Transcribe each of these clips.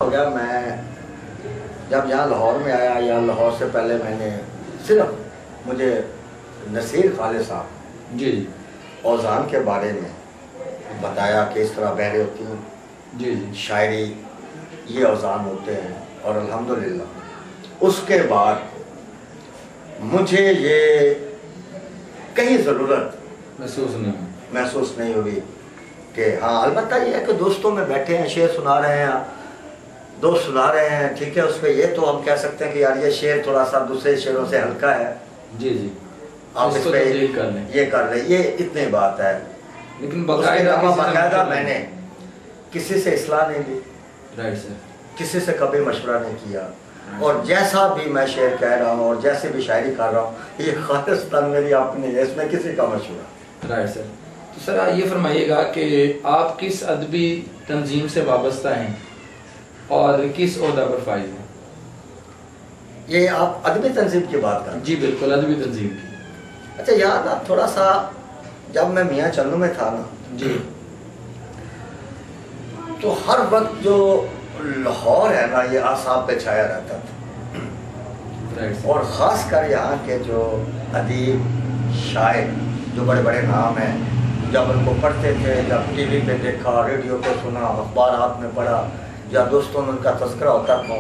ہو گیا میں جب یہاں لاہور میں آیا یا لاہور سے پہلے میں نے صرف مجھے نصیر خالد صاحب جی جی اوزان کے بارے میں بتایا کہ اس طرح بحریں ہوتی ہیں، جی جی شاعری یہ اوزان ہوتے ہیں، اور الحمدللہ اس کے بعد مجھے یہ کہیں ضرورت محسوس نہیں ہوئی کہ ہاں البتہ یہ ہے کہ دوستوں میں بیٹھے ہیں، شعر سنا رہے ہیں، دوست سنا رہے ہیں، ٹھیک ہے، اس پہ یہ تو ہم کہہ سکتے ہیں کہ یار یہ شعر تھوڑا سا دوسرے شعروں سے ہلکا ہے، جی جی آپ اس پہ یہ کر لیں، یہ اتنی بات ہے. لیکن باقاعدہ میں نے کسی سے اصلاح نہیں لی، رائٹ سر، کسی سے کبھی مشورہ نہیں کیا، اور جیسا بھی میں شعر کہہ رہا ہوں اور جیسے بھی شاعری کر رہا ہوں یہ خالصتاً میری اپنی ہے، اس میں کسی کا مشورہ. Right sir. تو سر یہ فرمائیے گا کہ آپ کس ادبی تنظیم سے وابستہ ہیں اور کس عہدہ پر فائز ہیں؟ یہ آپ ادبی تنظیم کی بات کریں؟ جی بالکل، ادبی تنظیم کی. اچھا یار نا تھوڑا سا جب میں میاں چنو میں تھا نا جی تو ہر وقت جو لاہور ہے نا یہ اعصاب پہ چھایا رہتا تھا، اور خاص کر یہاں کے جو ادیب شاعر جو بڑے بڑے نام ہیں، جب ان کو پڑھتے تھے، جب ٹی وی پہ دیکھا، ریڈیو پہ سنا، اخبارات میں پڑھا، یا دوستوں میں ان کا تذکرہ ہوتا تھا،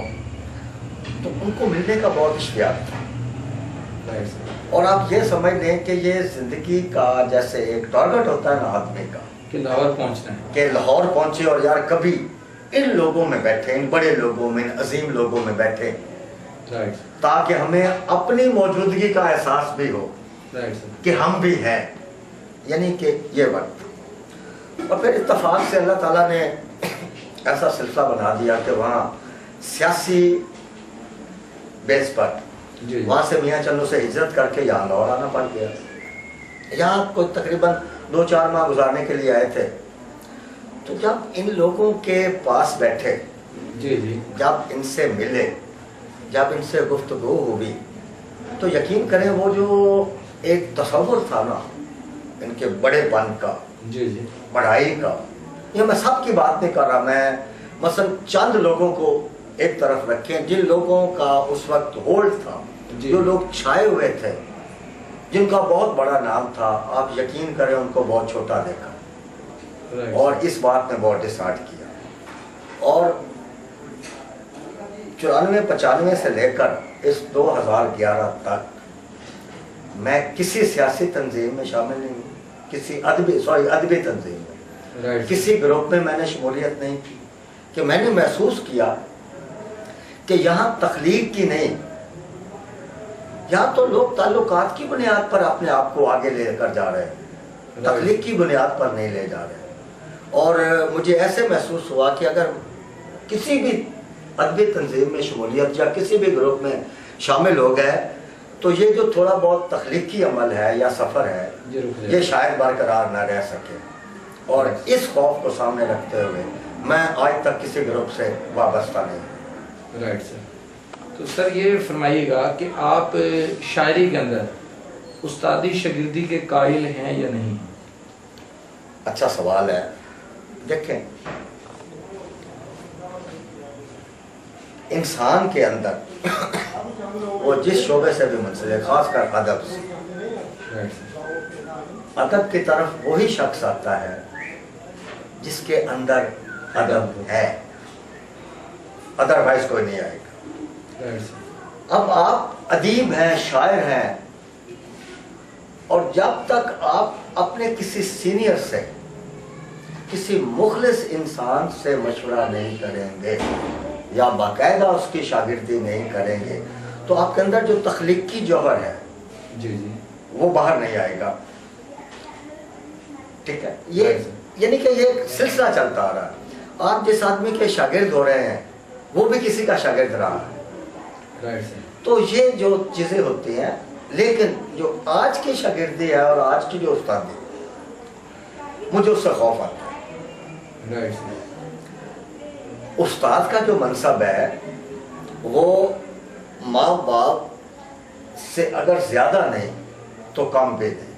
تو ان کو ملنے کا بہت اشتیاق تھا. اور آپ یہ سمجھ لیں کہ یہ زندگی کا جیسے ایک ٹارگٹ ہوتا ہے نا آدمی کا کہ لاہور پہنچنا ہے، کہ لاہور پہنچے اور یار کبھی ان لوگوں میں بیٹھے، ان بڑے لوگوں میں، ان عظیم لوگوں میں بیٹھے، تاکہ ہمیں اپنی موجودگی کا احساس بھی ہو کہ ہم بھی ہیں. یعنی کہ یہ وقت، اور پھر اتفاق سے اللہ تعالیٰ نے ایسا سلسلہ بنا دیا کہ وہاں سیاسی بیس پر وہاں سے میاں چنو سے ہجرت کر کے یہاں لاہور آنا پڑ گیا. یہاں کوئی تقریباً 2-4 ماہ گزارنے کے لیے آئے تھے. تو جب ان لوگوں کے پاس بیٹھے، جی جی جب ان سے ملے، جب ان سے گفتگو ہوئی، تو یقین کریں وہ جو ایک تصور تھا نا ان کے بڑے پن کا، جی جی پڑھائی کا، یہ میں سب کی بات نہیں کر رہا، میں مثلا چند لوگوں کو ایک طرف رکھیں جن لوگوں کا اس وقت ہولڈ تھا، جو لوگ چھائے ہوئے تھے، جن کا بہت بڑا نام تھا، آپ یقین کریں ان کو بہت چھوٹا دیکھا، اور اس بات نے بہت ڈسارٹ کیا. اور 94-95 سے لے کر اس 2011 تک میں کسی سیاسی تنظیم میں شامل نہیں ہوں، کسی ادبی تنظیم میں، کسی گروپ میں میں نے شمولیت نہیں کی، کہ میں نے محسوس کیا کہ یہاں تخلیق کی نہیں، یہاں تو لوگ تعلقات کی بنیاد پر اپنے آپ کو آگے لے کر جا رہے ہیں، تخلیق کی بنیاد پر نہیں لے جا رہے. اور مجھے ایسے محسوس ہوا کہ اگر کسی بھی ادبی تنظیم میں شمولیت یا کسی بھی گروپ میں شامل ہو گئے تو یہ جو تھوڑا بہت تخلیقی عمل ہے یا سفر ہے یہ شاید برقرار نہ رہ سکے. اور اس خوف کو سامنے رکھتے ہوئے میں آج تک کسی گروپ سے وابستہ نہیں ہوں. Right sir. تو سر یہ فرمائیے گا کہ آپ شاعری کے اندر استادی شاگردی کے قائل ہیں یا نہیں؟ اچھا سوال ہے. دیکھیں انسان کے اندر وہ جس شعبے سے بھی منسلک، خاص کر ادب سے، ادب کی طرف وہی شخص آتا ہے جس کے اندر ادب ہے، ادروائز کوئی نہیں آئے گا. اب آپ ادیب ہیں، شاعر ہیں، اور جب تک آپ اپنے کسی سینئر سے، کسی مخلص انسان سے مشورہ نہیں کریں گے یا باقاعدہ اس کی شاگردی نہیں کریں گے تو آپ کے اندر جو تخلیقی جوہر ہے جی جی وہ باہر نہیں آئے گا. ٹھیک ہے، یہ یعنی کہ یہ ایک سلسلہ چلتا آ رہا ہے. آپ جس آدمی کے شاگرد ہو رہے ہیں وہ بھی کسی کا شاگرد رہا ہے. تو یہ جو چیزیں ہوتی ہیں، لیکن جو آج کی شاگردی ہے اور آج کی جو استادی، مجھے اس سے خوف آتا ہے. استاد کا جو منصب ہے وہ ماں باپ سے اگر زیادہ نہیں تو کم پہ دیں.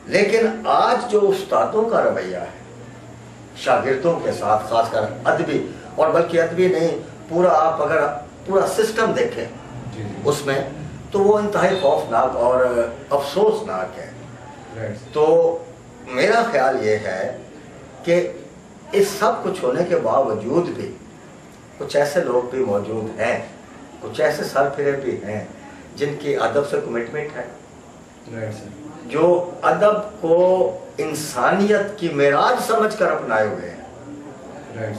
لیکن آج جو استادوں کا رویہ ہے شاگردوں کے ساتھ، خاص کر ادبی، اور بلکہ ادبی نہیں، پورا آپ اگر پورا سسٹم دیکھیں اس میں تو وہ انتہائی خوفناک اور افسوسناک ہے۔ تو میرا خیال یہ ہے کہ اس سب کچھ ہونے کے باوجود بھی کچھ ایسے لوگ بھی موجود ہیں، کچھ ایسے سر پھرے بھی ہیں جن کی ادب سے کمٹمنٹ ہے، جو ادب کو انسانیت کی معراج سمجھ کر اپنائے ہوئے ہیں۔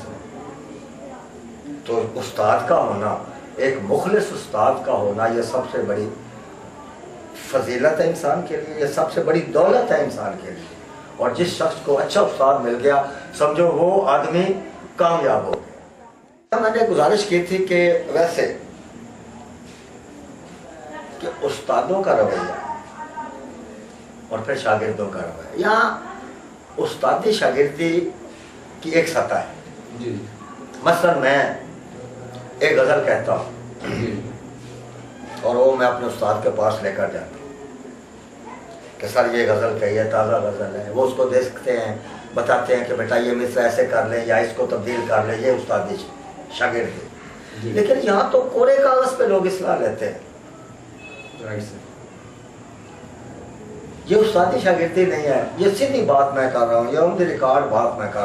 تو استاد کا ہونا، ایک مخلص استاد کا ہونا، یہ سب سے بڑی فضیلت ہے انسان کے لیے، یہ سب سے بڑی دولت ہے انسان کے لیے۔ اور جس شخص کو اچھا استاد مل گیا، سمجھو وہ آدمی کامیاب ہو گیا۔ میں نے گزارش کی تھی کہ ویسے کہ استادوں کا رویہ اور پھر شاگردوں کا رویہ، یہاں استادی شاگردی کی ایک سطح ہے۔ مثلا میں ایک غزل کہتا ہوں اور وہ میں اپنے استاد کے پاس لے کر جاتا ہوں کہ سر یہ غزل کہی ہے، تازہ غزل ہے۔ وہ اس کو دیکھتے ہیں، بتاتے ہیں کہ بیٹا یہ مصرع ایسے کر لیں یا اس کو تبدیل کر لیں، یہ استادی شاگردی۔ لیکن یہاں تو کوڑے کاغذ پہ لوگ اصلاح لیتے ہیں، یہ استادی شاگردی نہیں ہے، یہ سیدھی بات میں کر رہا ہوں، یہ آن دی ریکارڈ بات میں کر رہا ہوں۔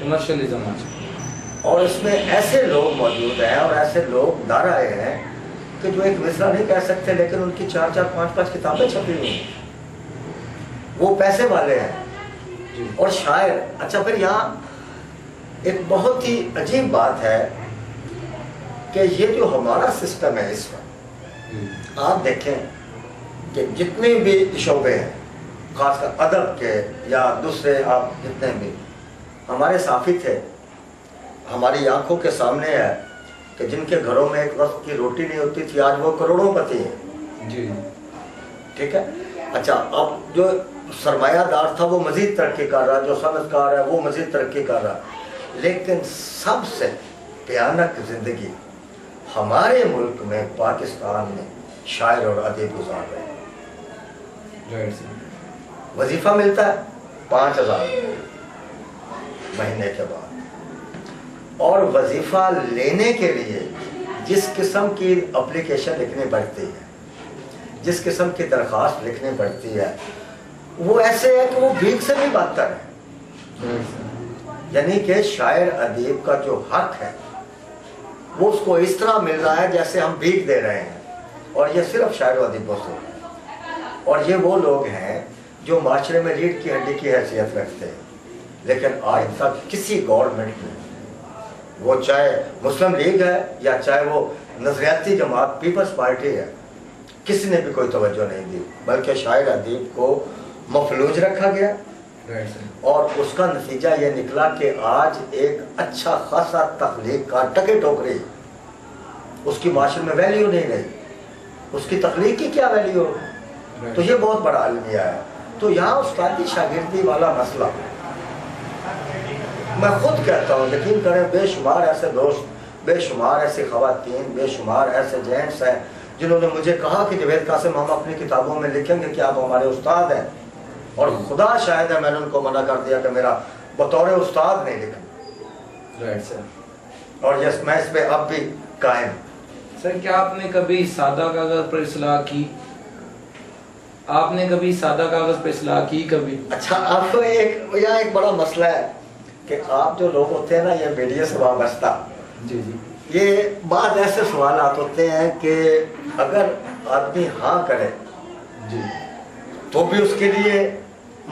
کمرشلزم اور اس میں ایسے لوگ موجود ہیں اور ایسے لوگ ڈر آئے ہیں کہ جو ایک مصرع نہیں کہہ سکتے لیکن ان کی 4-4 5-5 کتابیں چھپی ہوئی ہیں، وہ پیسے والے ہیں اور شاعر۔ اچھا پھر یہاں ایک بہت ہی عجیب بات ہے کہ یہ جو ہمارا سسٹم ہے اس وقت، آپ دیکھیں کہ جتنے بھی شعبے ہیں، خاص کر ادب کے یا دوسرے، آپ جتنے بھی ہمارے صافی تھے، ہماری آنکھوں کے سامنے ہے کہ جن کے گھروں میں ایک وقت کی روٹی نہیں ہوتی تھی، آج وہ کروڑوں پتی ہیں۔ ٹھیک ہے، اچھا اب جو سرمایہ دار تھا وہ مزید ترقی کر رہا ہے، جو صنعت کار ہے وہ مزید ترقی کر رہا ہے، لیکن سب سے بھیانک زندگی ہمارے ملک میں، پاکستان میں شاعر اور ادیب گزار رہے ہیں۔ وظیفہ ملتا ہے 5,000 مہینے کے بعد، اور وظیفہ لینے کے لیے جس قسم کی اپلیکیشن لکھنی پڑتی ہے، جس قسم کی درخواست لکھنی پڑتی ہے، وہ ایسے ہے کہ وہ بھیک سے بھی بدتر ہے۔ یعنی کہ شاعر ادیب کا جو حق ہے وہ اس کو اس طرح مل رہا ہے جیسے ہم بھیک دے رہے ہیں، اور یہ صرف شاعر و ادیبوں سے ہے۔ اور یہ وہ لوگ ہیں جو معاشرے میں ریڑھ کی ہڈی کی حیثیت رکھتے ہیں، لیکن آج تک کسی گورنمنٹ نے، وہ چاہے مسلم لیگ ہے یا چاہے وہ نظریاتی جماعت پیپلز پارٹی ہے، کسی نے بھی کوئی توجہ نہیں دی، بلکہ شاعر ادیب کو مفلوج رکھا گیا۔ اور اس کا نتیجہ یہ نکلا کہ آج ایک اچھا خاصا تخلیق کا ٹکے ٹوکری، اس کی معاشرے میں ویلیو نہیں رہی، اس کی تخلیق کی کیا ویلیو؟ تو یہ بہت بڑا المیہ ہے۔ تو یہاں استادی شاگردی والا مسئلہ، میں خود کہتا ہوں، یقین کریں بے شمار ایسے دوست، بے شمار ایسی خواتین، بے شمار ایسے جینٹس ہیں جنہوں نے مجھے کہا کہ جاوید قاسم ہم اپنی کتابوں میں لکھیں گے کہ آپ ہمارے استاد ہیں، اور خدا شاہد ہے میں نے ان کو منع کر دیا کہ میرا بطور استاد نہیں لکھنا، اور یس میں اس پہ اب بھی قائم۔ سر کیا آپ نے کبھی سادہ کاغذ پر اصلاح کی؟ آپ نے کبھی سادہ کاغذ پہ اصلاح کی کبھی؟ اچھا اب تو یہاں ایک بڑا مسئلہ ہے کہ آپ جو لوگ ہوتے ہیں نا یہ میڈیا سے وابستہ، یہ بعض ایسے سوالات ہوتے ہیں کہ اگر آدمی ہاں کرے تو بھی اس کے لیے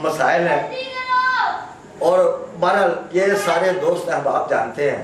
مسائل ہیں، اور بہرحال یہ سارے دوست احباب جانتے ہیں